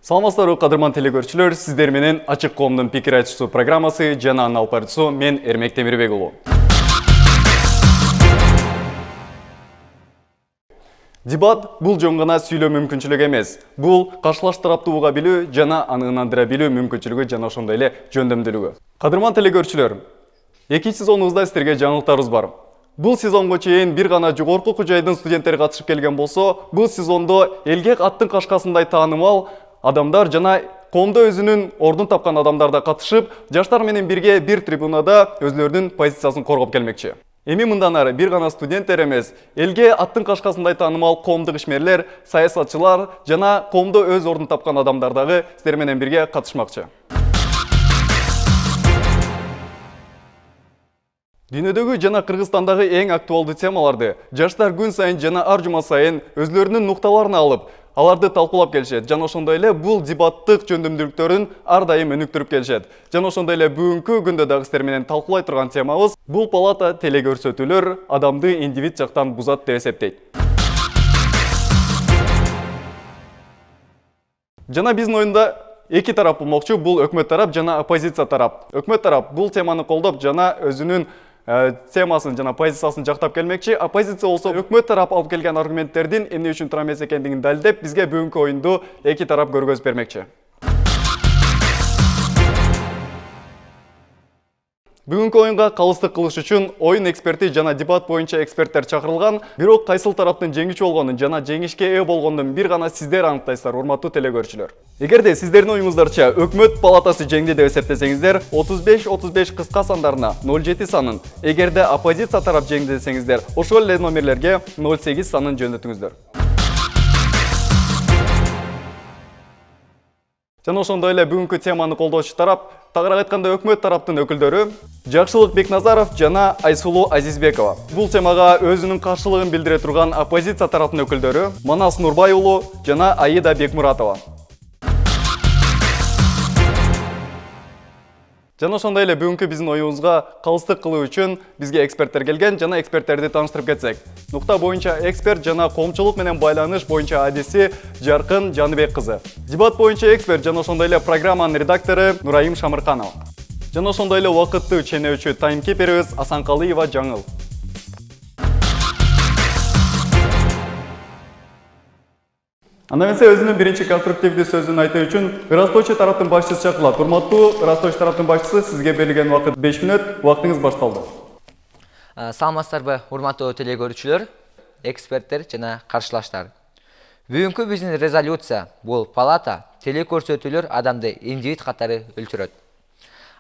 Саламатсыздарбы, кадырман телекөрүүчүлөр, сиздер менен Ачык коомдун пикир айтышуу программасы жана анын алып баруучусу мен Эрмек Темирбек уулу. Дебат бул жөн гана сүйлөө мүмкүнчүлүгү эмес. Бул каршылаш тараптуу уга билүү жана аны ынандыра билүү мүмкүнчүлүгү жана ошондой эле жөндөмдүүлүгү. Кадырман телекөрүүчүлөр, экинчи сезонубузда сиздерге жаңылыктарыбыз бар. Бул сезонго чейин бир гана жогорку окуу жайдын студенттери катышып келген болсо, бул сезондо элге аттын кашкасындай таанымал адамдар жана коомдо өзүнүн ордун тапкан адамдар да катышып, жаштар менен бирге бир трибунада өзлөрүнүн позициясын коргоп келмекчи. Эми мындан ары бир гана студенттер эмес, элге аттын кашкасындай таанымал коомдук ишмерлер, саясатчылар жана коомдо өз ордун тапкан адамдар дагы сиздер менен бирге катышмакчы. Дүйнөдөгү жана Кыргызстандагы эң актуалдуу темаларды жаштар күн сайын жана ар жума сайын өзлөрүнүн нукталарын алып, аларды талкуулап келишет. Жана ошондой эле бул дебаттык жөндөмдүүлүктөрүн ар дайым өнүктүрүп келишет. Жана ошондой эле бүгүнкү күндө дагы сиздер менен талкуулай турган темабыз бул палата телекөрсөтүүлөр адамды индивид жактан бузат деп эсептейт. Жана биздин оюнда эки тарап болмокчу, бул өкмөт тарап жана оппозиция тарап. Өкмөт тарап бул теманы колдоп жана өзүнүн темасын жана позициясын жактап келмекчи. Оппозиция болсо өкмөт тарап алып келген аргументтердин эмне үчүн туура эмес экендигин далилдеп, бизге бүгүнкү оюнду эки тарап көргөзүп бермекчи. Бүгүнкү оюнга калыстык кылыш үчүн оюн эксперти жана дебат боюнча эксперттер чакырылган. Бирок кайсыл тараптын жеңүүчү болгонун жана жеңишке ээ болгондун бир гана сиздер аныктайсыздар, урматтуу телекөрүүчүлөр. Эгерде сиздердин оюңуздарча өкмөт палатасы жеңди деп эсептесеңиздер, 35-35 кыска сандарына 07 санын, эгерде оппозиция тарап жеңди десеңиздер, ошол эле номерлерге 08 санын жөнөтүңүздөр. Жана ошондой эле бүгүнкү теманы колдоочу тарап, тагыраак айтканда өкмөт тараптын өкүлдөрү Жакшылык Бекназаров жана Айсулуу Азизбекова. Бул темага өзүнүн каршылыгын билдире турган оппозиция тараптын өкүлдөрү Манас Нурбай уулу жана Аида Бекмуратова. Жана ошондой эле бүгүнкү биздин оюбузга калыстык кылуу үчүн бизге эксперттер келген жана эксперттерди тааныштырып кетсек. Нукта боюнча эксперт жана коомчулук менен байланыш боюнча адиси Жаркын Жаныбек кызы. Дебат боюнча эксперт жана ошондой эле программанын редактору Нурайым Шамырканова. Жана ошондой эле убакыттуу ченөөчү таймкиперибиз Асанкалыева Жаңыл. Анда эмесе өзүнүн биринчи конструктивдүү сөзүн айтуу үчүн ырастоочу тараптын башчысы чакырылат. Урматтуу ырастоочу тараптын башчысы, сизге берилген убакыт 5 мүнөт, убактыңыз башталды. Саламатсыздарбы, урматтуу телекөрүүчүлөр, эксперттер жана каршылаштар. Бүгүнкү биздин резолюция бул палата телекөрсөтүүлөр адамды индивид катары өлтүрөт.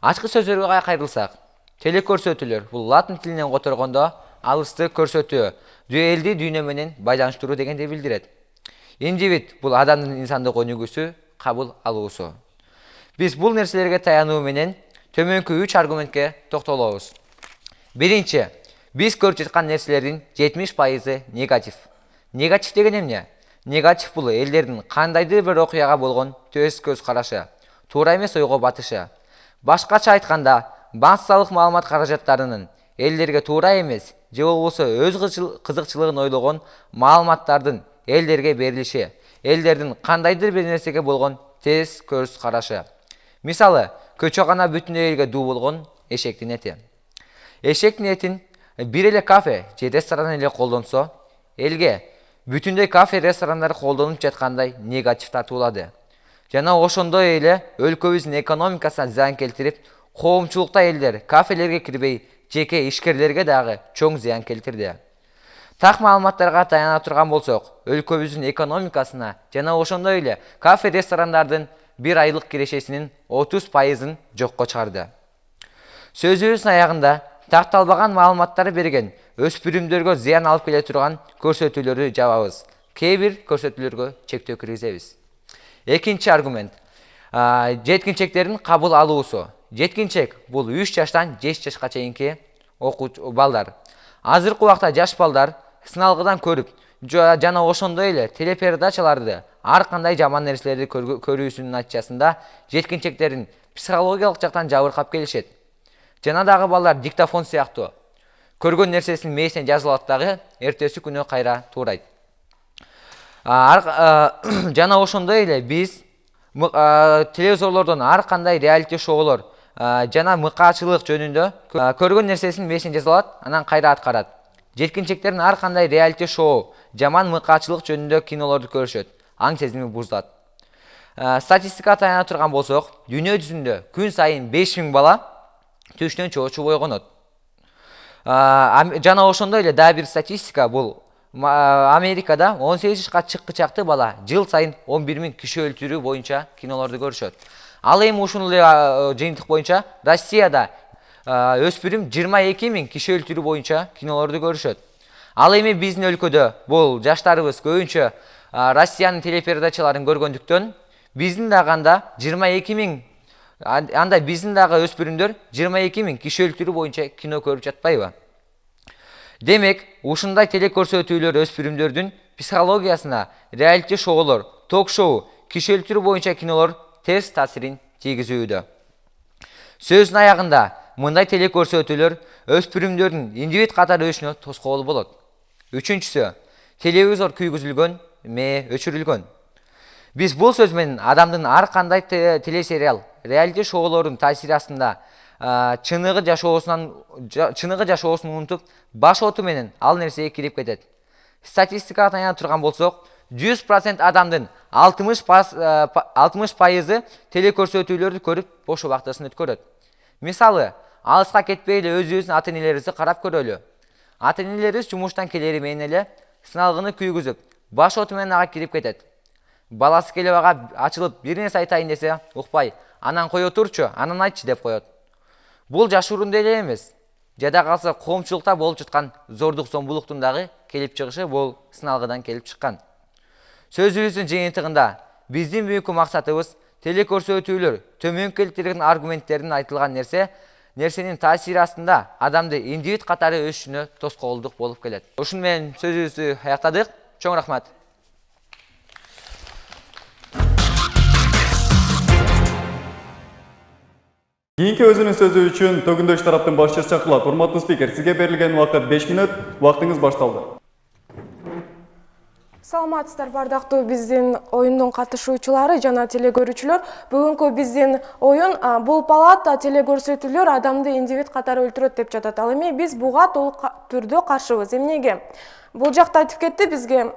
Ачкы сөздөргө кайрылсак, телекөрсөтүүлөр бул латын тилинен которгондо алысты көрсөтүү, элди дүйнө менен байланыштыруу дегенди билдирет. Индивид бул адамдын инсандык өнүгүүсү, кабыл алуусу. Биз бул нерселерге таянуу менен төмөнкү 3 аргументке токтолобуз. Биринчи, биз көрүп жаткан нерселердин 70% негатив. Негатив деген эмне? Негатив бул элдердин кандайдыр бир окуяга болгон төз көз карашы, туура эмес ойго батышы. Башкача айтканда, массалык маалымат каражаттарынын элдерге туура эмес, же болбосо өз кызыкчылыгын ойлогон маалыматтардын элдерге берилиши, элдердин кандайдыр бир нерсеге болгон тез көз карашы. Мисалы, көчө гана бүтүн элге дуу болгон эшектин эти. Эшектин этин бир эле кафе же ресторан эле колдонсо, элге бүтүндөй кафе ресторандар колдонуп жаткандай негатив тартуулады. Жана ошондой эле өлкөбүздүн экономикасына зыян келтирип, коомчулукта элдер кафелерге кирбей, жеке ишкерлерге дагы чоң зыян келтирди. Так маалыматтарга таяна турган болсок, өлкөбүздүн экономикасына жана ошондой эле кафе ресторандардын бир айлык кирешесинин 30%-ын жокко чыгарды. Сөзүбүздүн аягында такталбаган маалыматтар берген өспүрүмдөргө зыян алып келе турган көрсөтүүлөрдү жабабыз. Кээ бир көрсөтүүлөргө чектөө киргизебиз. Экинчи аргумент. Жеткинчектердин кабыл алуусу. Жеткинчек бул 3 жаштан 7 жашка чейинки окуучу балдар. Азыркы убакта жаш балдар сыналгыдан көрүп, жана ошондой эле телепередачаларды ар кандай жаман нерселерди көрүүсүнүн натыйжасында жеткинчектердин психологиялык жактан жабыркап келишет. Жана дагы балдар диктофон сыяктуу көргөн нерсесин мээсине жазып алат дагы эртеси күнү кайра туурайт. Жана ошондой эле биз телевизорлордон ар кандай реалити шоулор жана мыкаачылык жөнүндө көргөн нерсесин бешин жазып алат, анан кайра аткарат. Жеткинчектердин ар кандай реалити шоу, жаман мыкаачылык жөнүндө кинолорду көрүшөт. Аң сезими бузулат. Статистикага таяна турган болсок, дүйнө жүзүндө күн сайын 5000 бала түштөн чоочу бойгонот. Жана ошондой эле дагы бир статистика бул Америкада 18 жашка чыккычакты бала жыл сайын 11.000 киши өлтүрүү боюнча кинолорду көрүшөт. Ал эми ушул эле жыйынтык боюнча Россияда өспүрүм 22.000 киши өлтүрүү боюнча кинолорду көрүшөт. Ал эми биздин өлкөдө бул жаштарыбыз көбүнчө Россиянын телепередачаларын көргөндүктөн биздин дагы анда 22.000 анда биздин дагы өспүрүмдөр 22.000 киши өлтүрүү боюнча кино көрүп жатпайбы? Демек, ушундай телекөрсөтүүлөр өспүрүмдөрдүн психологиясына реалити шоулор, ток-шоу, киши өлтүрүү боюнча кинолор терс таасирин тийгизүүдө. Сөздүн аягында мындай телекөрсөтүүлөр өспүрүмдөрдүн индивид катары өсүшүнө тоскоол болот. Үчүнчүсү, телевизор күйгүзүлгөн, өчүрүлгөн. Биз бул сөз менен адамдын ар кандай телесериал, реалити шоулордун таасири астында чыныгы жашоосун унутуп, баш оту менен ал нерсеге кирип кетет. Статистикага таяна турган болсок, 100% адамдын 60% телекөрсөтүүлөрдү көрүп, бош убактысын өткөрөт. Мисалы, алыска кетпей эле өзүбүздүн ата-энелерибизди карап көрөлү. Ата-энелерибиз жумуштан келери менен эле сыналгыны күйгүзүп, баш оту менен ага кирип кетет. Баласы келип ага ачылып бир нерсе айтайын десе, укпай, анан кое турчу, анан айтчы деп коет. Бул жашыруун деле эмес. Жада калса коомчулукта болуп жаткан зордук зомбулуктун дагы келип чыгышы бул сыналгыдан келип чыккан. Сөзүбүздүн жыйынтыгында биздин бүгүнкү максатыбыз телекөрсөтүүлөр төмөн келтирген аргументтердин айтылган нерсенин таасири астында адамды индивид катары өсүшүнө тоскоолдук болуп келет. Ушун менен сөзүбүздү аяктадык. Чоң рахмат. Кийинки өзүнүн сөзү үчүн төгүндөш тараптын башчысы чакырылат. Урматтуу спикер, сизге берилген убакыт 5 мүнөт. Убактыңыз башталды. Саламатсыздар, бардактуу биздин оюндун катышуучулары жана телекөрүүчүлөр. Бүгүнкү биздин оюн бул палата телекөрсөтүүлөр адамды индивид катары өлтүрөт деп жатат. Ал эми биз буга толук түрдө каршыбыз. Эмнеге? Бул жакта айтып кетти бизге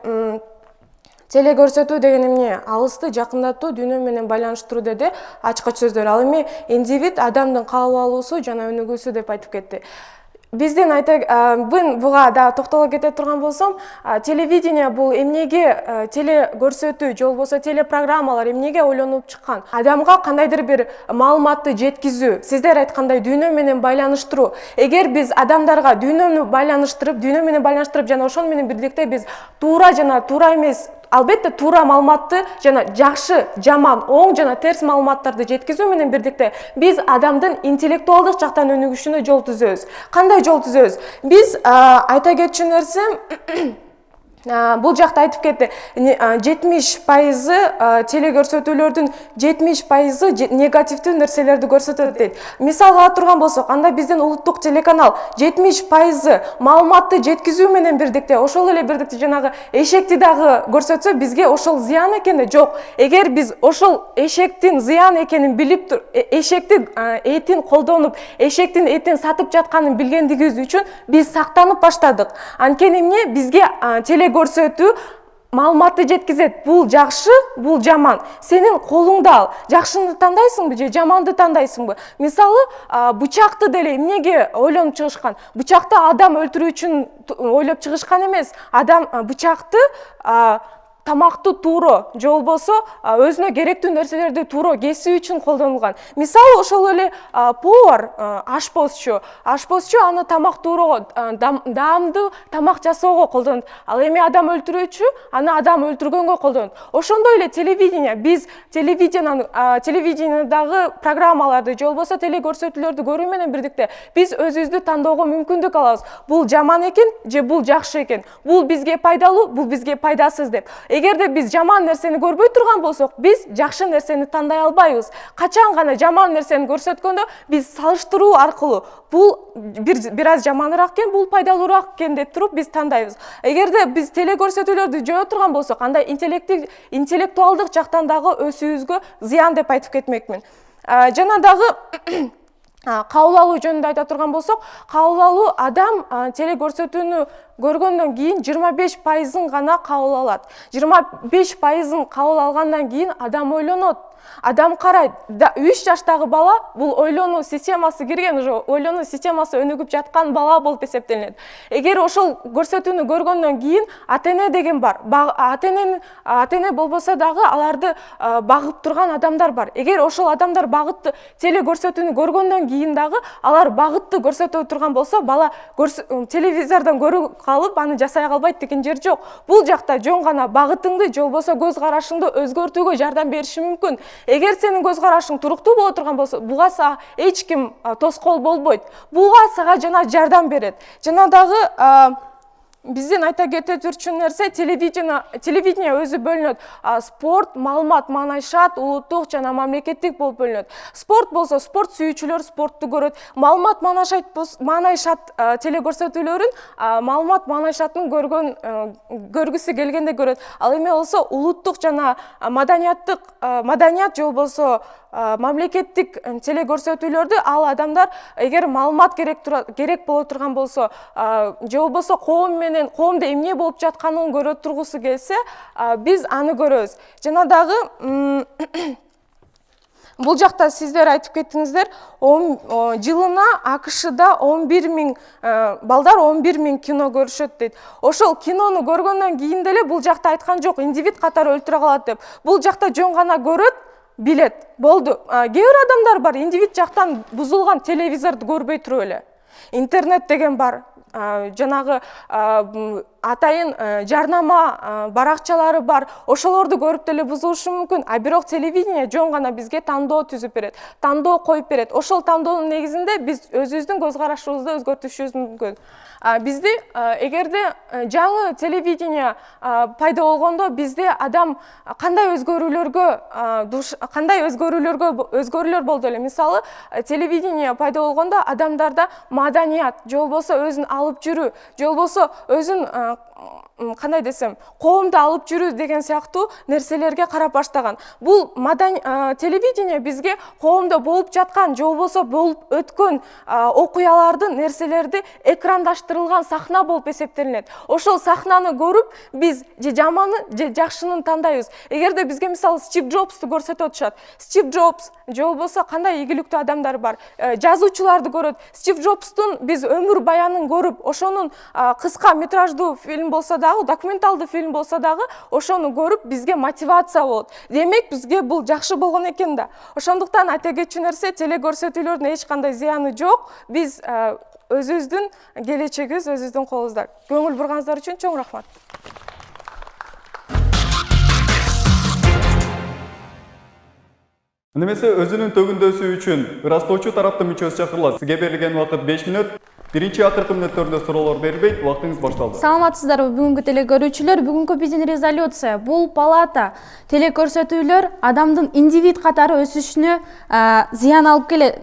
телекөрсөтүү деген эмне? Алысты жакындатуу, дүйнө менен байланыштыруу деди ачкыч сөздөр. Ал эми индивид адамдын калып алуусу жана өнүгүүсү деп айтып кетти. Бизден буга да токтоло кете турган болсом, телевидение бул эмнеге телекөрсөтүү же болбосо телепрограммалар эмнеге ойлонуп чыккан? Адамга кандайдыр бир маалыматты жеткизүү, сиздер айткандай дүйнө менен байланыштыруу. Эгер биз адамдарга дүйнөнү байланыштырып жана ошону менен бирдикте биз туура жана туура эмес, албетте туура маалыматты жана жакшы, жаман, оң жана терс маалыматтарды жеткизүү менен бирдикте биз адамдын интеллектуалдык жактан өнүгүшүнө жол түзөбүз. Кандай жол түзөбүз? Биз айта кетчү нерсе бул жакта айтып кетти, 70% телекөрсөтүүлөрдүн 70% негативдүү нерселерди көрсөтөт дейт. Мисалга ала турган болсок, анда биздин улуттук телеканал 70% маалыматты жеткизүү менен бирдикте, ошол эле бирдикте жанагы эшекти дагы көрсөтсө, бизге ошол зыян экени жок. Эгер биз ошол эшектин зыян экенин билип эшектин этин колдонуп, эшектин этин сатып жатканын билгендигибиз үчүн биз сактанып баштадык. Анткени эмне? Бизге телекөрсөтүү маалыматты жеткизет. Бул жакшы, бул жаман. Сенин колуңда ал. Жакшыны тандайсыңбы же жаманды тандайсыңбы? Мисалы, бычакты деле эмнеге ойлонуп чыгышкан? Бычакты адам өлтүрүү үчүн ойлоп чыгышкан эмес. Адам бычакты тамакты туура же болбосо өзүнө керектүү нерселерди туура кесүү үчүн колдонулган. Мисалы, ошол эле повар, ашпозчу аны тамак туурого, даамдуу тамак жасоого колдонот. Ал эми адам өлтүрүүчү аны адам өлтүргөнгө колдонот. Ошондой эле телевидение, биз телевидениедагы программаларды же болбосо телекөрсөтүүлөрдү көрүү менен бирдикте биз өзүбүздү тандоого мүмкүндүк алабыз. Бул жаман экен же бул жакшы экен? Бул бизге пайдалуу, бул бизге пайдасыз деп. Эгерде биз жаман нерсени көрбөй турган болсок, биз жакшы нерсени тандай албайбыз. Качан гана жаман нерсени көрсөткөндө биз салыштыруу аркылуу бул бир аз жаманыраак экен, бул пайдалуураак экен деп туруп биз тандайбыз. Эгерде биз телекөрсөтүүлөрдү жөө турган болсок, андай интеллектуалдык жактан дагы өсүүбүзгө зыян деп айтып кетмекмин. Жана дагы кабыл алуу жөнүндө айта турган болсок, кабыл алуу адам телекөрсөтүүнү көргөндөн кийин 25%-ын гана кабыл алат. 25%-ын кабыл алгандан кийин адам ойлонот. Адам карайт. 3 жаштагы бала бул ойлонуу системасы кирген, уже ойлонуу системасы өнүгүп жаткан бала болуп эсептелинет. Эгер ошол көрсөтүүнү көргөндөн кийин ата-эне деген бар. Ата-эне болбосо дагы аларды багып турган адамдар бар. Эгер ошол адамдар багытты телекөрсөтүүнү көргөндөн кийин дагы алар багытты көрсөтө турган болсо, бала телевизордон көрүп калып аны жасай калбайт деген жер жок. Бул жакта жөн гана багытыңды же болбосо көз карашыңды өзгөртүүгө жардам бериши мүмкүн. Эгер сенин көз карашың туруктуу боло турган болсо, буга сага эч ким тоскоол болбойт. Буга сага жана жардам берет. Жана дагы биздин айта кетүүчү нерсе, телевидение өзү бөлүнөт. Спорт, маалымат, маанайшат, улуттук жана мамлекеттик болуп бөлүнөт. Спорт болсо, спорт сүйүүчүлөр спортту көрөт. Маалымат, маанайшат телекөрсөтүүлөрүн маалымат, маанайшатын көргүсү келгенде көрөт. Ал эми болсо улуттук жана маданият же болбосо мамлекеттик телекөрсөтүүлөрдү ал адамдар эгер маалымат керек боло турган болсо, же болбосо коомдо эмне болуп жатканын көрө тургусу келсе, биз аны көрөбүз. Жана дагы бул жакта сиздер айтып кеттиңиздер, жылына АКШда 11.000 балдар 11.000 кино көрүшөт дейт. Ошол кинону көргөндөн кийин деле бул жакта айткан жок, индивид катары өлтүрө калат деп. Бул жакта жөн гана көрөт, билет. Болду. Кээ бир адамдар бар, индивид жактан бузулган телевизорду көрбөй туруп эле. Интернет деген бар. Жанагы атайын жарнама баракчалары бар. Ошолорду көрүп деле бузулушу мүмкүн. Бирок телевидение жөн гана бизге тандоо түзүп берет. Тандоо коюп берет. Ошол тандоонун негизинде биз өзүбүздүн көз карашыбызды өзгөртүшүбүз мүмкүн. Бизди эгерде жаңы телевидение пайда болгондо бизде адам кандай өзгөрүүлөр болду эле. Мисалы, телевидение пайда болгондо адамдарда маданият, же болбосо өзүн алып жүрүү, же болбосо өзүн кандай десем, коомду алып жүрүү деген сыяктуу нерселерге карап баштаган. Бул телевидение бизге коомдо болуп жаткан, же болбосо болуп өткөн окуяларды, нерселерди экрандашты сахна болуп эсептелинет. Ошол сахнаны көрүп, биз же жаманы, же жакшыны тандайбыз. Эгерде бизге мисалы Стив Джобсту көрсөтүп атышат. Стив Джобс, же болбосо кандай ийгиликтүү адамдар бар, жазуучуларды көрөт. Стив Джобстун биз өмүр баянын көрүп, ошонун кыска метраждуу фильм болсо дагы, документалдуу фильм болсо дагы, ошону көрүп бизге мотивация болот. Демек, бизге бул жакшы болгон экен да. Ошондуктан айта кетчү нерсе, телекөрсөтүүлөрдүн эч кандай зыяны жок. Биз өзүбүздүн келечегибиз өзүбүздүн колубузда. Көңүл бурганыңыздар үчүн чоң рахмат. Немесе өзүнүн төгүндөсү үчүн ырастоочу тараптын мүчөсү чакырылат. Сизге берилген убакыт 5 минут. Биринчи акыркы мүнөттөрдө суроолор бербейт, убактыңыз башталды. Саламатсыздарбы бүгүнкү телекөрүүчүлөр? Бүгүнкү биздин резолюция бул палата телекөрсөтүүлөр адамдын индивид катары өсүшүнө зыян алып келет,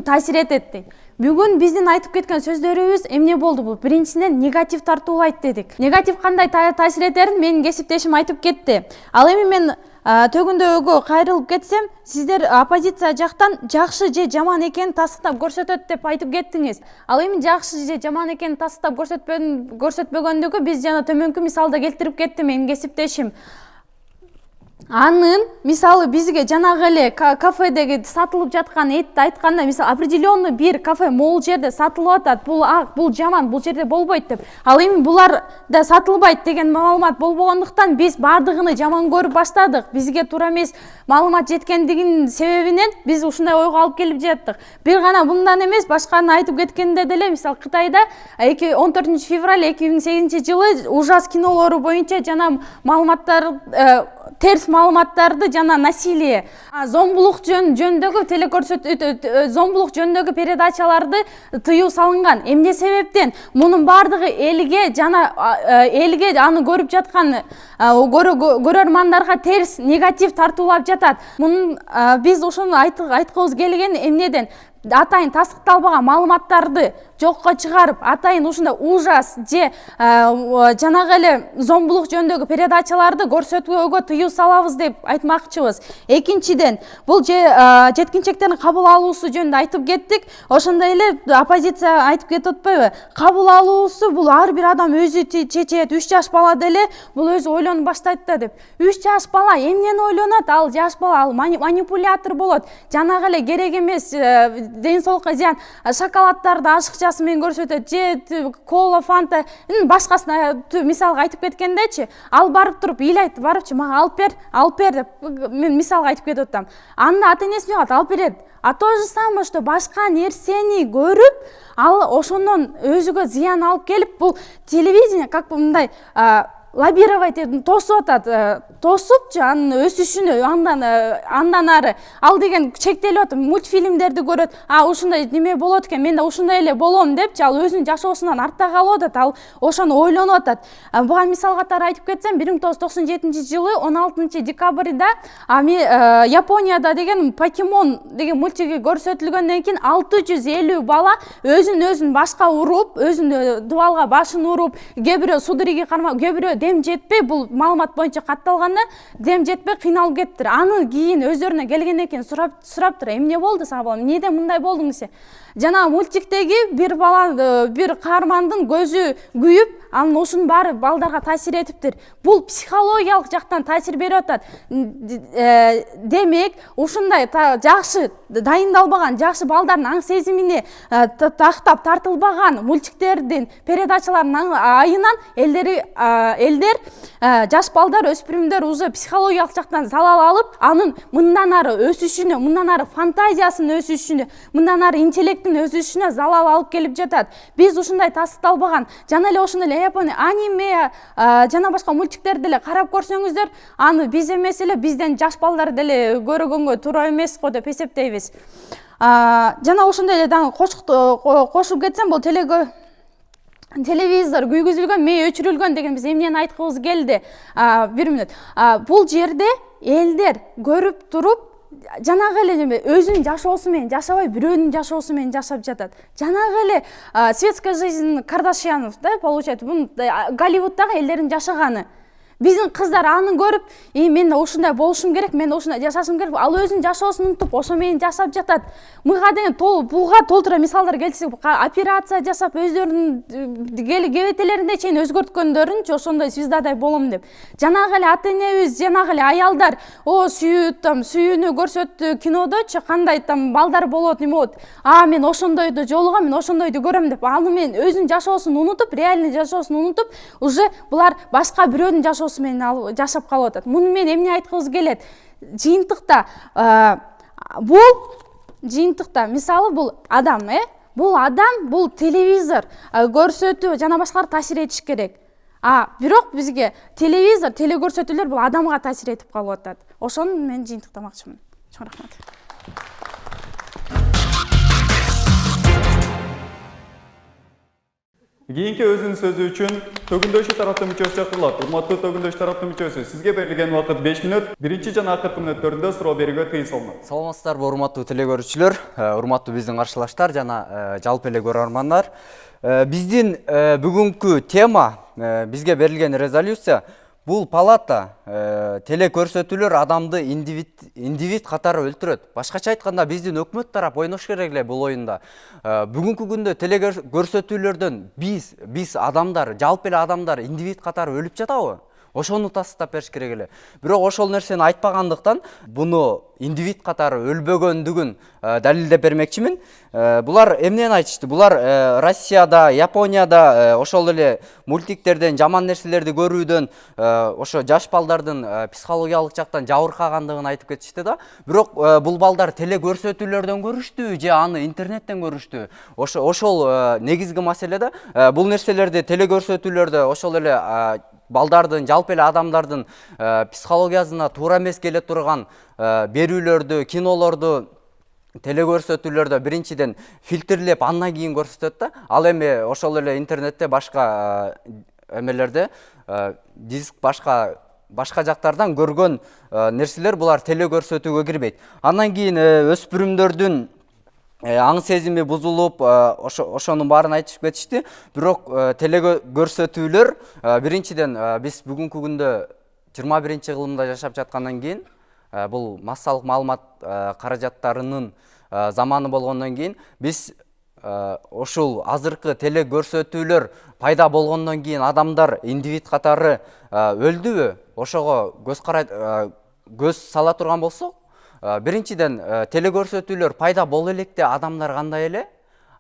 таасир этет дейт. Бүгүн биздин айтып кеткен сөздөрүбүз эмне болду? Бул биринчиден негатив тартуулайт дедик. Негатив кандай таасир этерин менин кесиптешим айтып кетти. Ал эми мен төгүндөөгө кайрылып кетсем, сиздер оппозиция жактан жакшы же жаман экенин тастыктап көрсөтөт деп айтып кеттиңиз. Ал эми жакшы же жаман экенин тастыктап көрсөтпөгөндүгү биз жана төмөнкү мисалда келтирип кетти менин кесиптешим. Анын мисалы бизге жанагы эле кафедеги сатылып жаткан этти айтканда, мисалы определенный бир кафе могул жерде сатылып атат, бул ак, бул жаман, бул жерде болбойт деп. Ал эми булар да сатылбайт деген маалымат болбогондуктан биз бардыгыны жаман көрүп баштадык. Бизге туура эмес маалымат жеткендигинин себебинен биз ушундай ойго алып келип жаттык. Бир гана bundan эмес, башканы айтып кеткенде деле, мисалы Кытайда 14 февраль 2008 жылы ужас кинолору боюнча жана маалыматтар терс маалыматтарды жана насилие, зомбулук жөнүндөгү зомбулук жөнүндөгү передачаларды тыюу салынган. Эмне себептен мунун бардыгы элге жана элге аны көрүп жаткан көрөрмандарга терс негатив тартуулап жатат. Мунун биз ошону айткыбыз келген эмнеден атайын тастыкталбаган маалыматтарды жокко чыгарып, атайын ушундай ужас же жанагы эле зомбулук жөнүндөгү передачаларды көрсөтүүгө тыюу салабыз деп айтмакчыбыз. Экинчиден, бул жеткинчектердин кабыл алуусу жөнүндө айтып кеттик. Ошондой эле оппозиция айтып кетип атпайбы? Кабыл алуусу бул ар бир адам өзү чечет. 3 жаш бала деле бул өзү ойлонуп баштайт да деп. 3 жаш бала эмнени ойлонот? Ал жаш бала, ал манипулятор болот. Жанагы эле керек эмес ден соолукка зыян шоколаддарды ашыкчасы менен көрсөтөт, же кола, фанта, башкасына мисалга айтып кеткендечи, ал барып туруп ыйлайт, барыпчы мага алып бер деп мен мисалга айтып кетип атам. Анда ата-энеси жогот, алып берет. А то же самое, что башка нерсени көрүп, ал ошондон өзүгө зыян алып келип, бул телевидение как бы мындай лоббировать тосуп атат, тосупчу анын өсүшүнө, андан ары ал деген чектелип атат, мультфильмдерди көрөт, ушундай неме болот экен, мен да ушундай эле болом депчи, ал өзүнүн жашоосунан артта калып атат, ал ошону ойлонуп атат. Буга мисал катары айтып кетсем, 1997-жылы 16 декабрда Японияда деген Покемон деген мультиги көрсөтүлгөндөн кийин 650 бала өзүн башка уруп, өзүн дубалга башын уруп, кээ бирөө судороги кармап, кээ бирөө дем жетпей, бул маалымат боюнча катталганда дем жетпей кыйналып кеттир. Аны кийин өздөрүнө келгенден кийин сураптыр, эмне болду сага балам, эмнеден мындай болдуң десе. Жана мультиктеги бир бала, бир каармандын көзү күйүп, анын ушунун баары балдарга таасир этиптир. Бул психологиялык жактан таасир берип атат. Демек, ушундай жакшы дайындалбаган, жакшы балдардын аң сезимине тактап тартылбаган мультиктердин, передачалардын айынан элдер, жаш балдар, өспүрүмдөр уже психологиялык жактан залал алып, анын мындан ары өсүшүнө, мындан ары фантазиясынын өсүшүнө, мындан ары интеллекттин өсүшүнө залал алып келип жатат. Биз ушундай тастыкталбаган, жана эле ошондой эле Япония аниме жана башка мультиктерди деле карап көрсөңүздөр, аны биз эмес эле, бизден жаш балдар деле көргөнгө туура эмес го деп эсептейбиз. Жана ошондой эле дагы кошуп кетсем, бул телевизор күйгүзүлгөн, мээ өчүрүлгөн деген биз эмнени айткыбыз келди? 1 мүнөт. Бул жерде элдер көрүп туруп, жанагы эле өзүнүн жашоосу менен жашабай, бирөөнүн жашоосу менен жашап жатат. Жанагы эле светская жизнь Кардашьянов, да, получается, бул Голливуддагы элдердин жашаганы. Биздин кыздар аны көрүп, мен да ушундай болушум керек, мен да ушундай жашашым керек. Ал өзүнүн жашоосун унутуп, ошо менен жашап жатат. Мыга деген буга толтура мисалдар келтирсек, операция жасап, өздөрүнүн кебетелеринде чейин өзгөрткөндөрүнчү, ошондой звездадай болом деп. Жанагы эле ата-энебиз, жанагы эле аялдар, сүйүүнү көрсөттү кинодочу, кандай балдар болот, неме болот. Мен ошондойду жолугам, мен ошондойду көрөм деп, аны мен өзүнүн жашоосун унутуп, реальный жашоосун унутуп, уже булар башка бирөөнүн жашоосу менен жашап калып атат. Муну мен эмне айткыбыз келет? Жыйынтыкта мисалы бул адам, бул телевизор көрсөтүү жана башкалар таасир этиш керек. Бирок бизге телевизор, телекөрсөтүүлөр бул адамга таасир этип калып атат. Ошону мен жыйынтыктамакчымын. Чоң рахмат. Кийинки өзүнүн сөзү үчүн төгүндөшү тараптын мүчөсү чакырылат. Урматтуу төгүндөш тараптын мүчөсү, сизге берилген убакыт 5 мүнөт. Биринчи жана акыркы мүнөттөрүндө суроо берүүгө тыйым салынат. Саламатсыздарбы, урматтуу телегөрүүчүлөр, урматтуу биздин каршылаштар жана жалпы эле көрөрмандар. Биздин бүгүнкү тема, бизге берилген резолюция, бул палата телекөрсөтүүлөр адамды индивид катары өлтүрөт. Башкача айтканда, биздин өкмөт тарап ойнош керек эле бул оюнда. Бүгүнкү күндө телекөрсөтүүлөрдөн биз адамдар, жалпы эле адамдар индивид катары өлүп жатабы? Ошону тастыктап бериш керек эле. Бирок ошол нерсени айтпагандыктан, буну индивид катары өлбөгөндүгүн далилдеп бермекчимин. Булар эмнени айтышты? Булар Россияда, Японияда ошол эле мультиктерден жаман нерселерди көрүүдөн ошо жаш балдардын психологиялык жактан жабыркагандыгын айтып кетишти да. Бирок бул балдар теле көрсөтүүлөрдөн көрүштү же аны интернеттен көрүштү? Ошол негизги маселе да. Бул нерселерди теле көрсөтүүлөрдө ошол эле балдардын, жалпы эле адамдардын психологиясына туура эмес келе турган берүүлөрдү, кинолорду, теле көрсөтүүлөрдө биринчиден фильтрлеп андан кийин көрсөтөт да. Ал эми ошол эле интернетте башка эмелерде диск башка жактардан көргөн нерселер булар теле көрсөтүүгө кирбейт. Андан кийин өспүрүмдөрдүн аң сезими бузулуп, ошонун баарын айтышып кетишти. Бирок теле көрсөтүүлөр биринчиден биз бүгүнкү күндө 21-кылымда жашап жаткандан кийин, бул массалык маалымат каражаттарынын заманы болгондон кийин биз ошол азыркы теле көрсөтүүлөр пайда болгондон кийин адамдар индивид катары өлдүбү? Ошого көз сала турган болсок, биринчиден теле көрсөтүүлөр пайда боло электе адамдар кандай эле?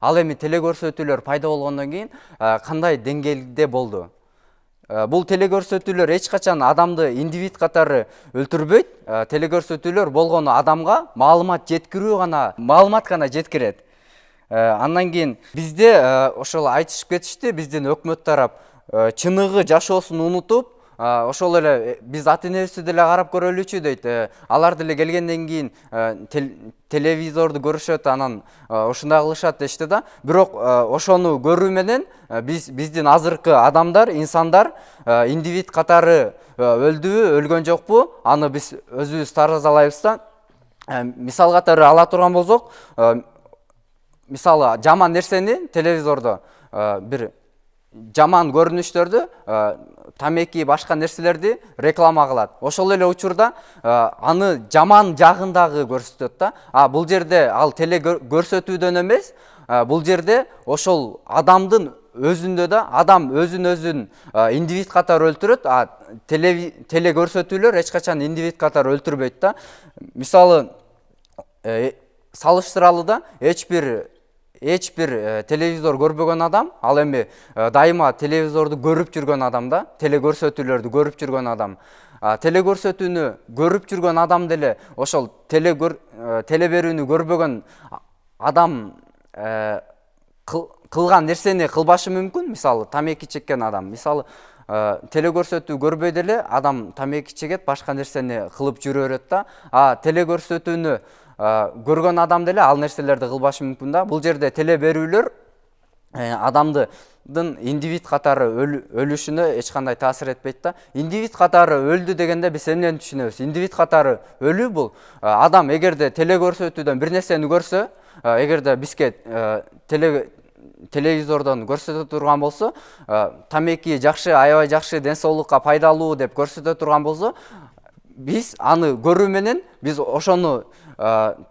Ал эми теле көрсөтүүлөр пайда болгондон кийин кандай деңгээлде болду? Бул теле көрсөтүүлөр эч качан адамды индивид катары өлтүрбөйт. Теле көрсөтүүлөр болгону адамга маалымат гана жеткирет. Андан кийин бизде ошол айтышып кетишти, биздин өкмөт тарап чыныгы жашоосун унутуп, ошол эле биз ата-энебизди деле карап көрөлүчү дейт. Алар деле келгенден кийин телевизорду көрүшөт, анан ушундай кылышат дешти да. Бирок ошону көрүү менен биздин азыркы адамдар, инсандар индивид катары өлдүбү, өлгөн жокпу? Аны биз өзүбүз таразалайбыз да. Мисал катары ала турган болсок, мисалы жаман нерсени телевизордо бир жаман көрүнүштөрдү, тамеки, башка нерселерди реклама кылат. Ошол эле учурда аны жаман жагындагы көрсөтөт да. Бул жерде ал теле көрсөтүүдөн эмес, бул жерде ошол адамдын өзүндө да адам өзүн индивид катары өлтүрөт, теле көрсөтүүлөр эч качан индивид катары өлтүрбөйт да. Мисалы салыштыралы да, эч бир телевизор көрбөгөн адам, ал эми дайыма телевизорду көрүп жүргөн адам да, теле көрсөтүүлөрдү көрүп жүргөн адам. Теле көрсөтүүнү көрүп жүргөн адам деле ошол теле берүүнү көрбөгөн адам кылган нерсени кылбашы мүмкүн. Мисалы тамеки чеккен адам, мисалы теле көрсөтүү көрбөй деле адам тамеки чегет, башка нерсени кылып жүрө берет да. Теле көрсөтүүнү көргөн адам деле ал нерселерди кылбашы мүмкүн да. Бул жерде теле берүүлөр адамдын индивид катары өлүшүнө эч кандай таасир этпейт да. Индивид катары өлдү дегенде биз эмнени түшүнөбүз? Индивид катары өлүү бул адам эгерде теле көрсөтүүдөн бир нерсени көрсө, эгерде бизге телевизордон көрсөтө турган болсо, тамеки жакшы, аябай жакшы, ден соолукка пайдалуу деп көрсөтө турган болсо, биз аны көрүү менен биз ошону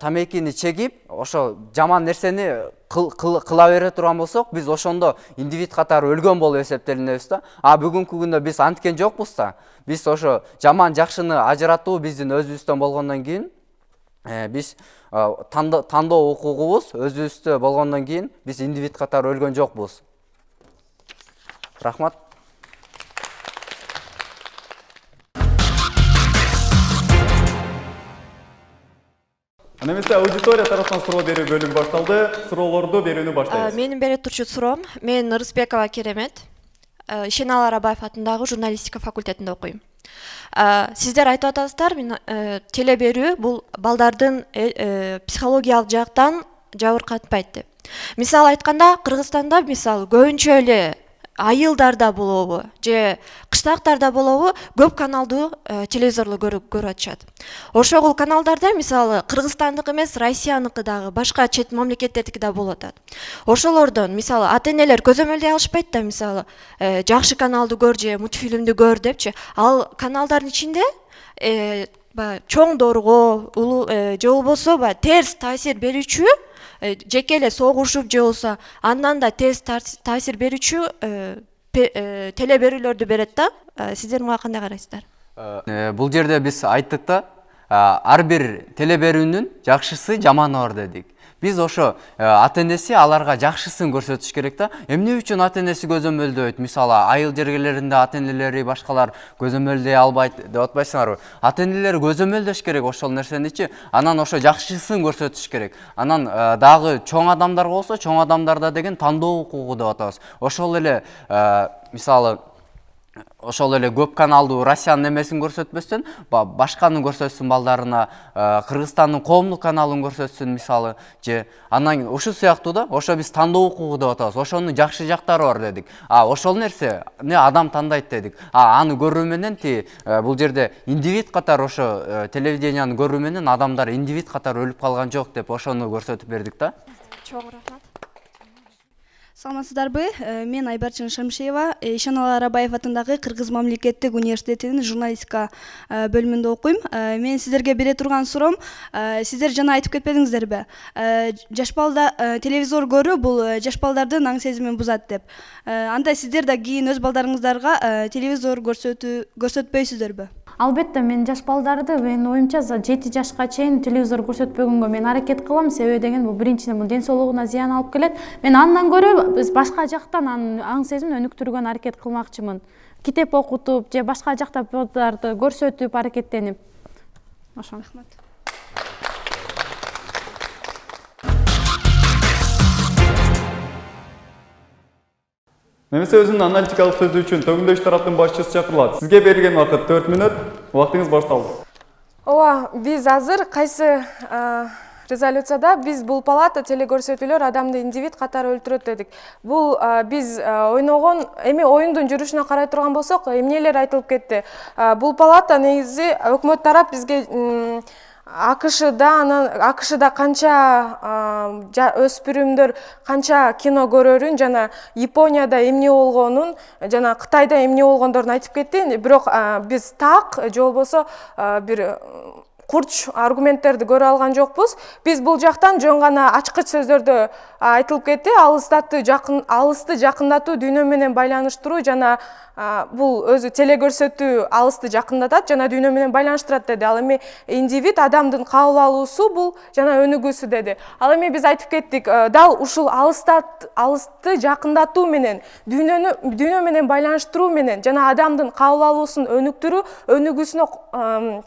тамекини чегип, ошо жаман нерсени кыла бере турган болсок, биз ошондо индивид катары өлгөн болуп эсептелинебиз да. Бүгүнкү күндө биз анткен жокпуз да. Биз ошо жаман жакшыны ажыратуу биздин өзүбүздөн болгондон кийин, биз тандоо укугубуз өзүбүздө болгондон кийин биз индивид катары өлгөн жокпуз. Рахмат. Немесе аудитория тараптан суроо берүү бөлүмү башталды. Суроолорду берүүнү баштайбыз. Менин бере турчу суроом, мен Рысбекова Керемет, Шенал Арабаев атындагы журналистика факультетинде окуйм. Сиздер айтып атасыздар, теле берүү бул балдардын психологиялык жактан жабыркатпайт деп. Мисал айтканда, Кыргызстанда мисал көбүнчө эле айылдарда болобу же кыштактарда болобу көп каналдуу телевизорлу көрүп атышат. Ошол каналдарда мисалы Кыргызстандык эмес, Россияныкы дагы, башка чет мамлекеттердики да болуп атат. Ошолордон мисалы ата-энелер көзөмөлдөй алышпайт да, мисалы жакшы каналды көр же мультфильмди көр депчи. Ал каналдардын ичинде чоң дорго же болбосо терс таасир берүүчү, жеке эле согушуп же болсо андан да терс таасир берүүчү теле берүүлөрдү берет да. Сиздер мага кандай карайсыздар? Бул жерде биз айттык да, ар бир теле берүүнүн жакшысы жаманы бар дедик. Биз ошо ата энеси аларга жакшысын көрсөтүш керек да. Эмне үчүн ата энеси көзөмөлдөйт? Мисалы, айыл жергелеринде ата энелери башкалар көзөмөлдөй албайт деп атпайсыңарбы? Ата энелер көзөмөлдөш керек ошол нерсеничи, анан ошо жакшысын көрсөтүш керек. Анан дагы чоң адамдар болсо, чоң адамдарда деген тандоо укугу деп атабыз. Ошол эле мисалы ошол эле көп каналдуу Россиянын эмесин көрсөтпөстөн, башканы көрсөтсүн балдарына, Кыргызстандын коомдук каналын көрсөтсүн мисалы, же анан ушул сыяктуу да, ошо биз тандоо укугу деп атабыз. Ошонун жакшы жактары бар дедик. Ошол нерсе адам тандайт дедик. Аны көрүү менен бул жерде индивид катары ошо телевиденияны көрүү менен адамдар индивид катары өлүп калган жок деп ошону көрсөтүп бердик да. Чоң рахмат. Саламатсыздарбы? Мен Айбарчын Шамшиева, Ишеналы Арабаев атындагы Кыргыз мамлекеттик университетинин журналистика бөлүмүндө окуйм. Мен сиздерге бере турган суроом, сиздер жана айтып кетпедиңиздерби? Жаш балда телевизор көрүү бул жаш балдардын аң сезимин бузат деп. Анда сиздер да кийин өз балдарыңыздарга телевизор көрсөтпөйсүздөрбү? Албетте, мен жаш балдарды менин оюмча 7 жашка чейин телевизор көрсөтпөгөнгө мен аракет кылам. Себеби деген бул биринчиден бул ден соолугуна зыян алып келет. Мен андан көрө биз башка жактан анын аң сезимин өнүктүргөнгө аракет кылмакчымын. Китеп окутуп же башка жакта балдарды көрсөтүп аракеттенип. Ошо. Рахмат. Немесе өзүнүн аналитикалык сөзү үчүн төгүндөш тараптын башчысы чакырылат. Сизге берилген убакыт 4 мүнөт. Убактыңыз башталды. Ооба, биз азыр кайсы резолюцияда биз бул палата телекөрсөтүүлөр адамды индивид катары өлтүрөт дедик. Бул биз ойногон эми оюндун жүрүшүнө карай турган болсок, эмнелер айтылып кетти. Бул палата негизи өкмөт тарап бизге АКШда канча өспүрүмдөр канча кино көрөрүн жана Японияда эмне болгонун жана Кытайда эмне болгондорун айтып кетти. Бирок биз так же болбосо бир курч аргументтерди көрө алган жокпуз. Биз бул жактан жөн гана ачкыч сөздөрдө айтылып кетти. Алысты жакындатуу, дүйнө менен байланыштыруу жана бул өзү телекөрсөтүү алысты жакындатат жана дүйнө менен байланыштырат деди. Ал эми индивид адамдын кабыл алуусу бул жана өнүгүүсү деди. Ал эми биз айтып кеттик, дал ушул алысты жакындатуу менен, дүйнө менен байланыштыруу менен жана адамдын кабыл алуусун өнүктүрүү, өнүгүүсүнө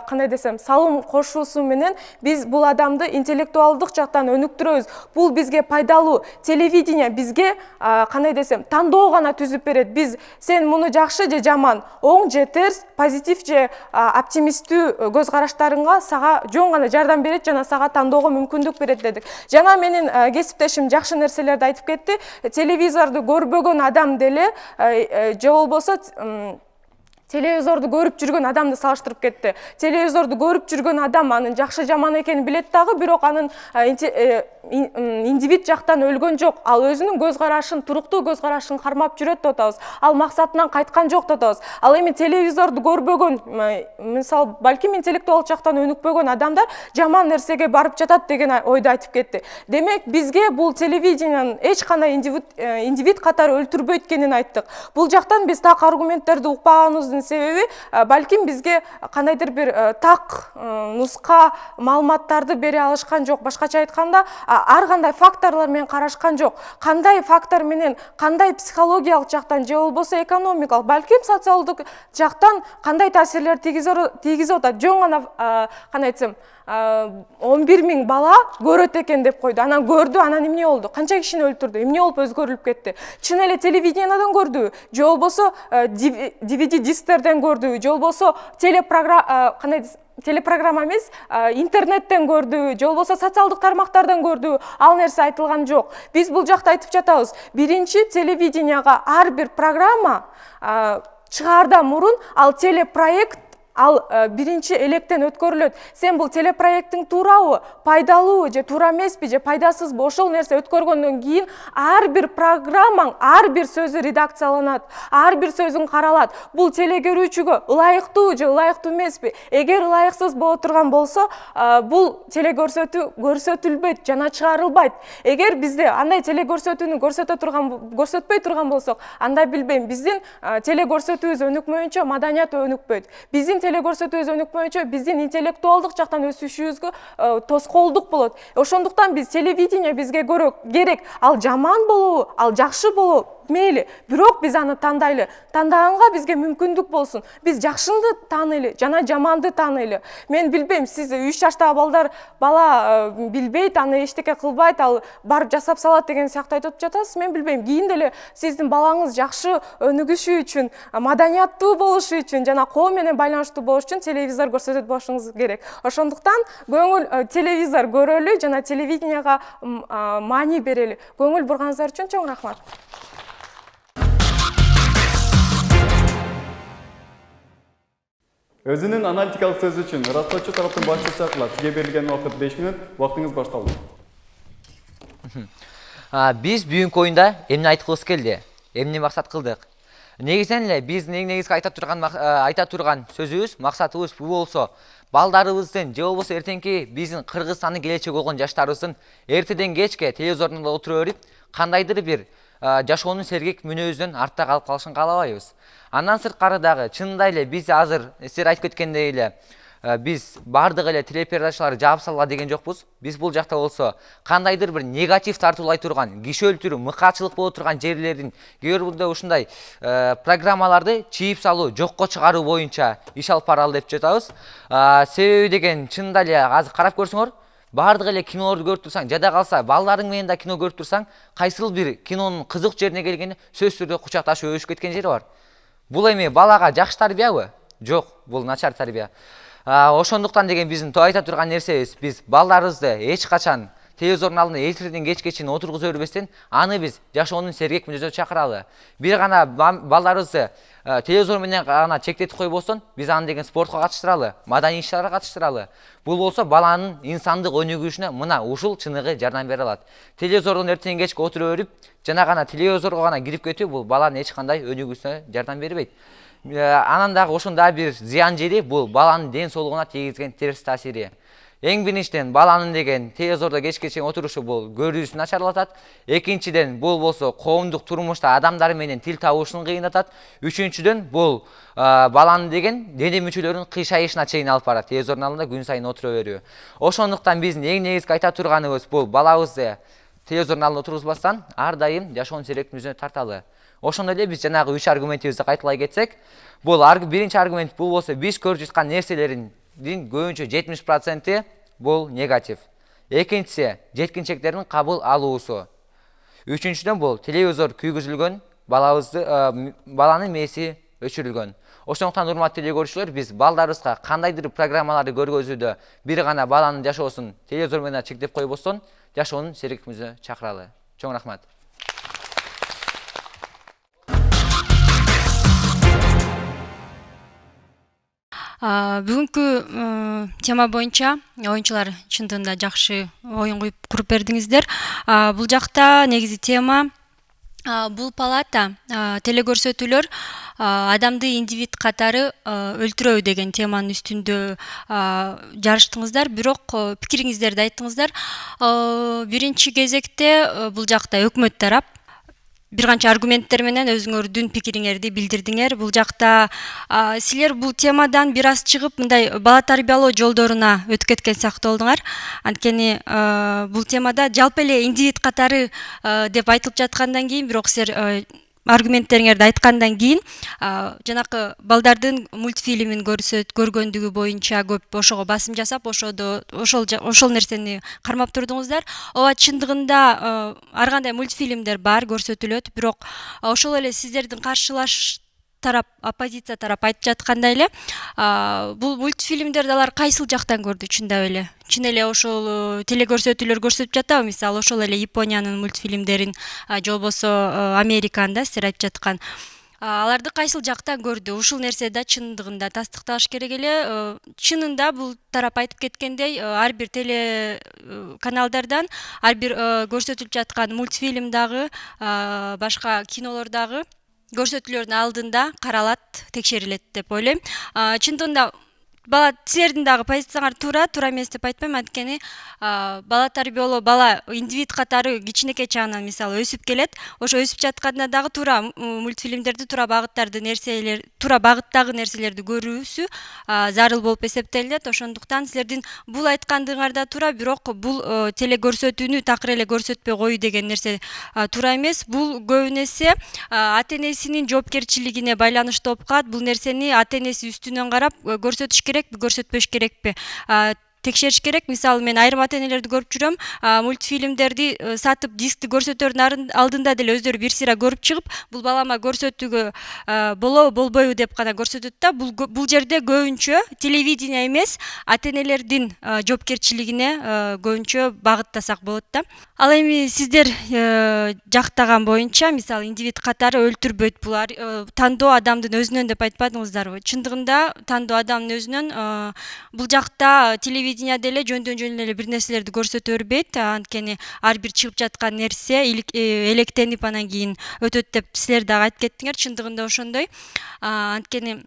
кандай десем, салым кошуусу менен биз бул адамды интеллектуалдык жактан өнүктүрөбүз. Бул бизге пайдалуу. Телевидение бизге кандай десем, тандоо гана түзүп берет. Биз сен муну жакшы же жаман, оң же терс, позитив же оптимисттүү көз караштарыңа сага жөн гана жардам берет жана сага тандоого мүмкүндүк берет дедик. Жана менин кесиптешим жакшы нерселерди айтып кетти. Телевизорду көрбөгөн адам деле же болбосо телевизорду көрүп жүргөн адамды салыштырып кетти. Телевизорду көрүп жүргөн адам анын жакшы жаман экенин билет дагы, бирок анын индивид жактан өлгөн жок. Ал өзүнүн көз карашын, туруктуу көз карашын кармап жүрөт деп атабыз. Ал максатынан кайткан жок деп атабыз. Ал эми телевизорду көрбөгөн, мисалы, балким интеллектуалдык жактан өнүкпөгөн адамдар жаман нерсеге барып жатат деген ойду айтып кетти. Демек, бизге бул телевидениянын эч кандай индивид катары өлтүрбөйт экенин айттык. Бул жактан биз так аргументтерди укпаганыбыздын себеби балким бизге кандайдыр бир так нуска маалыматтарды бере алышкан жок. Башкача айтканда, ар кандай факторлор менен карашкан жок. Кандай фактор менен, кандай психологиялык жактан же болбосо экономикалык, балким социалдык жактан кандай таасирлер тийгизип атат. Жөн гана кандай айтсам, 11.000 бала көрөт экен деп койду. Анан көрдү, анан эмне болду? Канча кишини өлтүрдү? Эмне болуп өзгөрүлүп кетти? Чын эле телевиденияден көрдү, же болбосо DVD дисктерден көрдү, же болбосо телепрограмма эмес, интернеттен көрдү, же болбосо социалдык тармактардан көрдү. Ал нерсе айтылган жок. Биз бул жакта айтып жатабыз. Биринчи, телевиденияга ар бир программа чыгаардан мурун ал телепроект биринчи электен өткөрүлөт. Сен бул телепроекттин туурабы, пайдалуу же туура эмеспи же пайдасызбы, ошол нерсе өткөргөндөн кийин ар бир программаң, ар бир сөзү редакцияланат, ар бир сөзүң каралат. Бул телекөрүүчүгө ылайыктуу же ылайыктуу эмеспи? Эгер ылайыксыз боло турган болсо, бул телекөрсөтүү көрсөтүлбөйт жана чыгарылбайт. Эгер бизде андай телекөрсөтүүнү көрсөтпөй турган болсок, анда билбейм, биздин телекөрсөтүүбүз өнүкмөйүнчө маданият өнүкпөйт. Биздин теле көрсөтүү өзөнүк боюнча биздин интеллектуалдык жактан өсүшүбүзгө тоскоолдук болот. Ошондуктан биз телевидение бизге керек. Ал жаман болобу, ал жакшы болобу мейли, бирок биз аны тандайлы. Тандаганга бизге мүмкүндүк болсун. Биз жакшынды тааныйлы жана жаманды тааныйлы. Мен билбейм, сиз 3 жаштагы бала билбейт, аны эчтеке кылбайт, ал барып жасап салат деген сыяктуу айтып жатасыз. Мен билбейм, кийин деле сиздин балаңыз жакшы өнүгүшү үчүн, маданияттуу болушу үчүн жана коом менен байланыштуу болуш үчүн телевизор көрсөтөт болушуңуз керек. Ошондуктан көңүл телевизор көрөлү жана телевиденияга маани берели. Көңүл бурганыңыздар үчүн чоң рахмат. Өзүнүн аналитикалык сөзү үчүн ырастоочу тараптын башчысы чакырылат. Сизге берилген убакыт 5 минут. Убактыңыз башталды. Биз бүгүнкү оюнда эмне айткыбыз келди? Эмне максат кылдык? Негизинен эле биздин эң негизги айта турган сөзүбүз, максатыбыз бул болсо, балдарыбыздын же болбосо эртеңки биздин Кыргызстандын келечеги болгон жаштарыбыздын эртеден кечке телевизордун отура берип, кандайдыр бир жашоонун сергек мүнөзүнөн артта калып калышын каалабайбыз. Андан сырткары дагы чынында эле биз азыр силер айтып кеткендей эле биз бардык эле телепередачаларды жаап салгыла деген жокпуз. Биз бул жакта болсо кандайдыр бир негатив тартуулай турган, киши өлтүрүү, мыкаачылык боло турган жерлердин кээ бирде ушундай программаларды чийип салуу, жокко чыгаруу боюнча иш алып баралы деп жатабыз. Себеби деген чынында эле азыр карап көрсөңөр, бардык эле кинолорду көрүп турсаң, жада калса балдарың менен да кино көрүп турсаң, кайсыл бир кинонун кызык жерине келгенде сөзсүз түрдө кучакташып өбүшүп кеткен жери бар. Бул эми балага жакшы тарбиябы? Жок, бул начар тарбия. Ошондуктан деген биздин айта турган нерсебиз, биз балдарыбызды эч качан телевизордун алдында эртеден кечке чейин отургуза бербестен, аны биз жашоонун сергек мүнөзүнө чакыралы. Бир гана балдарыбызды телевизор менен гана чектетип койбостон, биз аны деген спортко катыштыралы, маданий иш-чарага катыштыралы. Бул болсо баланын инсандык өнүгүшүнө мына ушул чыныгы жардам бере алат. Телевизордун эртеден кечке отура берип, жана гана телевизорго гана кирип кетүү бул баланын эч кандай өнүгүүсүнө жардам бербейт. Анан дагы ошондой бир зыян жери бул баланын ден соолугуна тийгизген терс таасири. Эң биринчиден баланын деген телевизордо кечке чейин отурушу бул көрүүсүн начарлатат. Экинчиден бул болсо коомдук турмушта адамдар менен тил табышын кыйнатат. Үчүнчүдөн бул баланын деген дене мүчөлөрүнүн кыйшайышына чейин алып барат. Телевизордун алдында күн сайын отура берүү. Ошондуктан биздин эң негизги айта турганыбыз бул балабызды телевизордун алдында отургузбастан ар дайым жашоонун сергек мүнөзүнө тарталы. Ошондой эле биз жанагы 3 аргументибизди кайталай кетсек, бул биринчи аргумент бул болсо биз көрүп жаткан нерселердин көбүнчө 70% бул негатив. Экинчиси жеткинчектердин кабыл алуусу. Үчүнчүдөн бул телевизор күйгүзүлгөн, баланын мээси өчүрүлгөн. Ошондуктан урматтуу теле көрүүчүлөр, биз балдарыбызга кандайдыр программаларды көргөзүүдө бир гана баланын жашоосун телевизор менен чектеп койбостон, жашоонун сергек мүнөзүнө чакыралы. Чоң рахмат. Бүгүнкү тема боюнча оюнчулар чындыгында жакшы оюн куруп бердиңиздер. Бул жакта негизи тема бул палата телекөрсөтүүлөр адамды индивид катары өлтүрөбү деген теманын үстүндө жарыштыңыздар, бирок пикириңиздерди айттыңыздар. Биринчи кезекте бул жакта өкмөт тарап бир канча аргументтер менен өзүңөрдүн пикириңерди билдирдиңер. Бул жакта силер бул темадан бир аз чыгып, мындай бала тарбиялоо жолдоруна өтүп кеткен сыяктуу болдуңар. Анткени бул темада жалпы эле индивид катары деп айтылып жаткандан кийин, бирок силер аргументтериңерди айткандан кийин жанакы балдардын мультфильмин көргөндүгү боюнча көп ошого басым жасап, ошол нерсени кармап турдуңуздар. Ооба, чындыгында ар кандай мультфильмдер бар, көрсөтүлөт, бирок ошол эле сиздердин каршылаш тарап, оппозиция тарап айтып жаткандай эле, бул мультфильмдерди алар кайсыл жактан көрдү чындап эле? Чын эле ошол телекөрсөтүүлөр көрсөтүп жатабы? Мисалы ошол эле Япониянын мультфильмдерин же болбосо Американы да силер айтып жаткан. Аларды кайсыл жактан көрдү? Ушул нерсе да чындыгында тастыкталыш керек эле. Чынында бул тарап айтып кеткендей, ар бир теле каналдардан, ар бир көрсөтүлүп жаткан мультфильм дагы, башка кинолор дагы көрсөтүүлөрдүн алдында каралат, текшерилет деп ойлойм. Чындыгында бала силердин дагы позицияңар туура эмес деп айтпайм, анткени бала тарбиялоо, бала индивид катары кичинекей чагынан мисалы өсүп келет. Ошо өсүп жатканда дагы туура мультфильмдерди, туура багыттагы нерселерди көрүүсү зарыл болуп эсептелинет. Ошондуктан силердин бул айткандыгыңар да туура, бирок бул телекөрсөтүүнү такыр эле көрсөтпөй коюу деген нерсе туура эмес. Бул көбүн эсе ата-энесинин жоопкерчилигине байланыштуу болуп калат. Бул нерсени ата-энеси үстүнөн карап көрсөтүш керекпи, көрсөтпөш керекпи, текшериш керек. Мисалы мен айрым ата-энелерди көрүп жүрөм, мультфильмдерди сатып дискти көрсөтөрдүн алдында деле өздөрү бир сыйра көрүп чыгып, бул балама көрсөтүүгө болобу болбойбу деп гана көрсөтөт да. Бул жерде көбүнчө телевидение эмес, ата-энелердин жоопкерчилигине көбүнчө багыттасак болот да. Ал эми сиздер жактаган боюнча, мисалы индивид катары өлтүрбөйт, булар тандоо адамдын өзүнөн деп айтпадыңыздарбы? Чындыгында тандоо адамдын өзүнөн. Бул жакта телевидение деле жөндөн эле бир нерселерди көрсөтө бербейт, анткени ар бир чыгып жаткан нерсе электенип анан кийин өтөт деп силер дагы айтып кеттиңер. Чындыгында ошондой. Анткени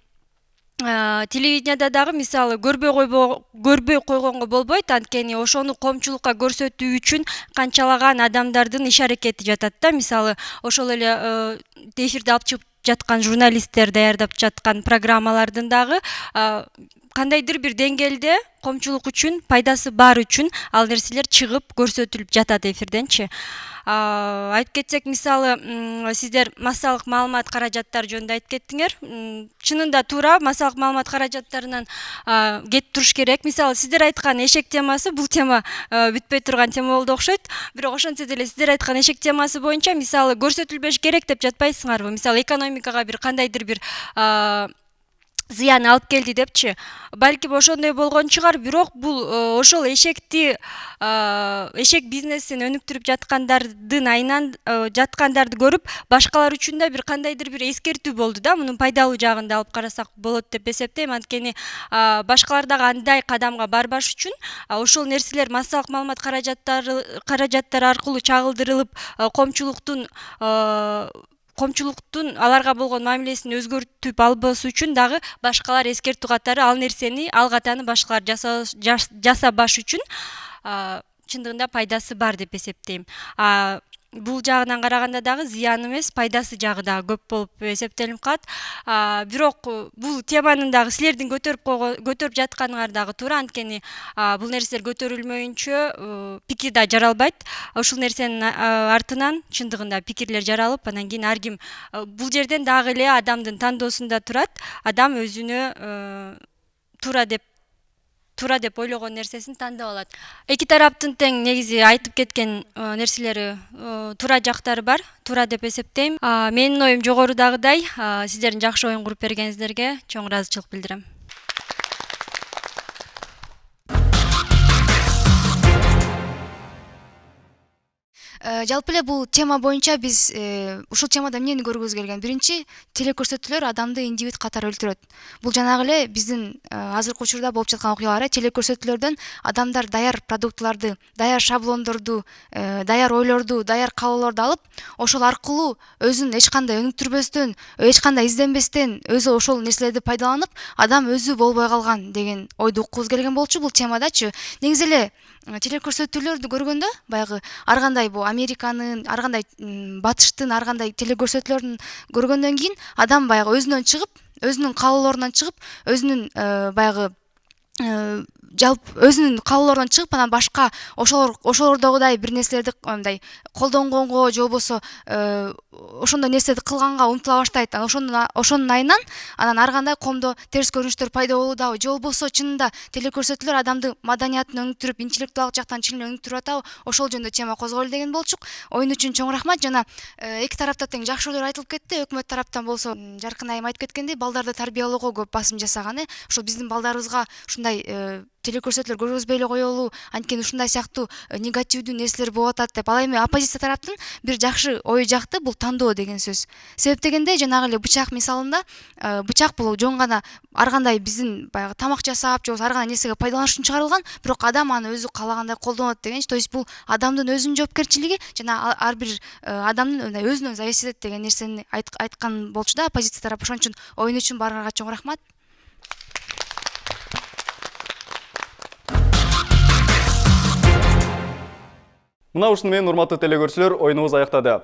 телевидениеда дагы мисалы көрбөй койгонго болбойт, анткени ошону коомчулукка көрсөтүү үчүн канчалаган адамдардын иш аракети жатат да. Мисалы ошол эле эфирде алып чыгып жаткан журналисттер даярдап жаткан программалардын дагы кандайдыр бир деңгээлде коомчулук үчүн пайдасы бар үчүн ал нерселер чыгып көрсөтүлүп жатат эфирденчи. Айтып кетсек, мисалы сиздер массалык маалымат каражаттары жөнүндө айтып кеттиңер. Чынында туура, массалык маалымат каражаттарынан кетип туруш керек. Мисалы сиздер айткан эшек темасы, бул тема бүтпөй турган тема болду окшойт. Бирок ошентсе деле сиздер айткан эшек темасы боюнча мисалы көрсөтүлбөш керек деп жатпайсыңарбы? Мисалы экономикага кандайдыр бир зыян алып келди депчи. Балким ошондой болгон чыгар, бирок бул ошол эшек бизнесин өнүктүрүп жаткандардын айынан жаткандарды көрүп, башкалар үчүн да бир кандайдыр бир эскертүү болду да. Мунун пайдалуу жагын да алып карасак болот деп эсептейм, анткени башкалар дагы андай кадамга барбаш үчүн ошол нерселер массалык маалымат каражаттары аркылуу чагылдырылып, коомчулуктун аларга болгон мамилесин өзгөртүп албасы үчүн дагы башкалар эскертүү катары ал нерсени, ал катаны башкалар жасабаш үчүн чындыгында пайдасы бар деп эсептейм. Бул жагынан караганда дагы зыяны эмес, пайдасы жагы дагы көп болуп эсептелип калат. Бирок бул теманын дагы силердин көтөрүп жатканыңар дагы туура, анткени бул нерселер көтөрүлмөйүнчө пикир да жаралбайт. Ушул нерсенин артынан чындыгында пикирлер жаралып, анан кийин ар ким бул жерден дагы эле адамдын тандоосунда турат. Адам өзүнө туура деп ойлогон нерсесин тандап алат. Эки тараптын тең негизи айтып кеткен нерселери туура жактары бар, туура деп эсептейм. Менин оюм жогорудагыдай, сиздердин жакшы оюн куруп бергениңиздерге чоң ыраазычылык билдирем. Жалпы эле бул тема боюнча биз ушул темада эмнени көргүбүз келген? Биринчи, телекөрсөтүүлөр адамды индивид катары өлтүрөт. Бул жанагы эле биздин азыркы учурда болуп жаткан окуялар. Телекөрсөтүүлөрдөн адамдар даяр продуктыларды, даяр шаблондорду, даяр ойлорду, даяр каалоолорду алып, ошол аркылуу өзүн эч кандай өнүктүрбөстөн, эч кандай изденбестен өзү ошол нерселерди пайдаланып, адам өзү болбой калган деген ойду уккубуз келген болчу бул темадачы. Негизи эле телекөрсөтүүлөрдү көргөндө, баягы ар кандай бул Американын, ар кандай батыштын ар кандай телекөрсөтүүлөрүн көргөндөн кийин адам баягы өзүнөн чыгып, өзүнүн каалоолорунан чыгып, өзүнүн баягы жалпы өзүнүн каалоолорунан чыгып, анан башка ошолордогудай бир нерселерди мындай колдонгонго же болбосо ошондой нерселерди кылганга умтула баштайт. Ошонун айынан анан ар кандай коомдо терс көрүнүштөр пайда болуудабы, же болбосо чынында телекөрсөтүүлөр адамды маданиятын өнүктүрүп, интеллектуалдык жактан чынымен өнүктүрүп атабы, ошол жөнүндө тема козгойлу деген болчук. Оюн үчүн чоң рахмат. Жана эки тарапта тең жакшы ойлор айтылып кетти. Өкмөт тараптан болсо Жаркын айым айтып кеткендей, балдарды тарбиялоого көп басым жасаган. Ошо биздин балдарыбызга ушундай телекөрсөтүүлөр көргөзбөй эле коелу, анткени ушундай сыяктуу негативдүү нерселер болуп атат деп. Ал эми оппозиция тараптын бир жакшы ою жакты, бул тандоо деген сөз. Себеп дегенде жанагы эле бычак мисалында, бычак бул жон гана ар кандай биздин баягы тамак жасап, же болбосо ар кандай нерсеге пайдаланыш үчүн чыгарылган, бирок адам аны өзү каалагандай колдонот дегенчи. То есть бул адамдын өзүнүн жоопкерчилиги жана ар бир адамдын өзүнөн зависит этет деген нерсени айткан болчу да оппозиция тарапы. Ошон үчүн оюн үчүн баарыңарга чоң рахмат. Мына ушуну менен урматтуу телекөрүүчүлөр, оюнубуз аяктады.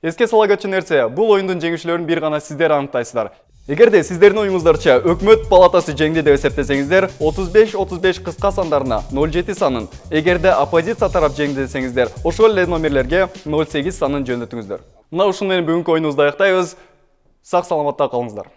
Эске сала кетчү нерсе, бул оюндун жеңүүчүлөрүн бир гана сиздер аныктайсыздар. Эгерде сиздердин оюңуздарча өкмөт палатасы жеңди деп эсептесеңиздер, 35-35 кыска сандарына 07 санын, эгерде оппозиция тарап жеңди десеңиздер, ошол эле номерлерге 08 санын жөнөтүңүздөр. Мына ушуну менен бүгүнкү оюнубузду аяктайбыз. Сак саламатта калыңыздар.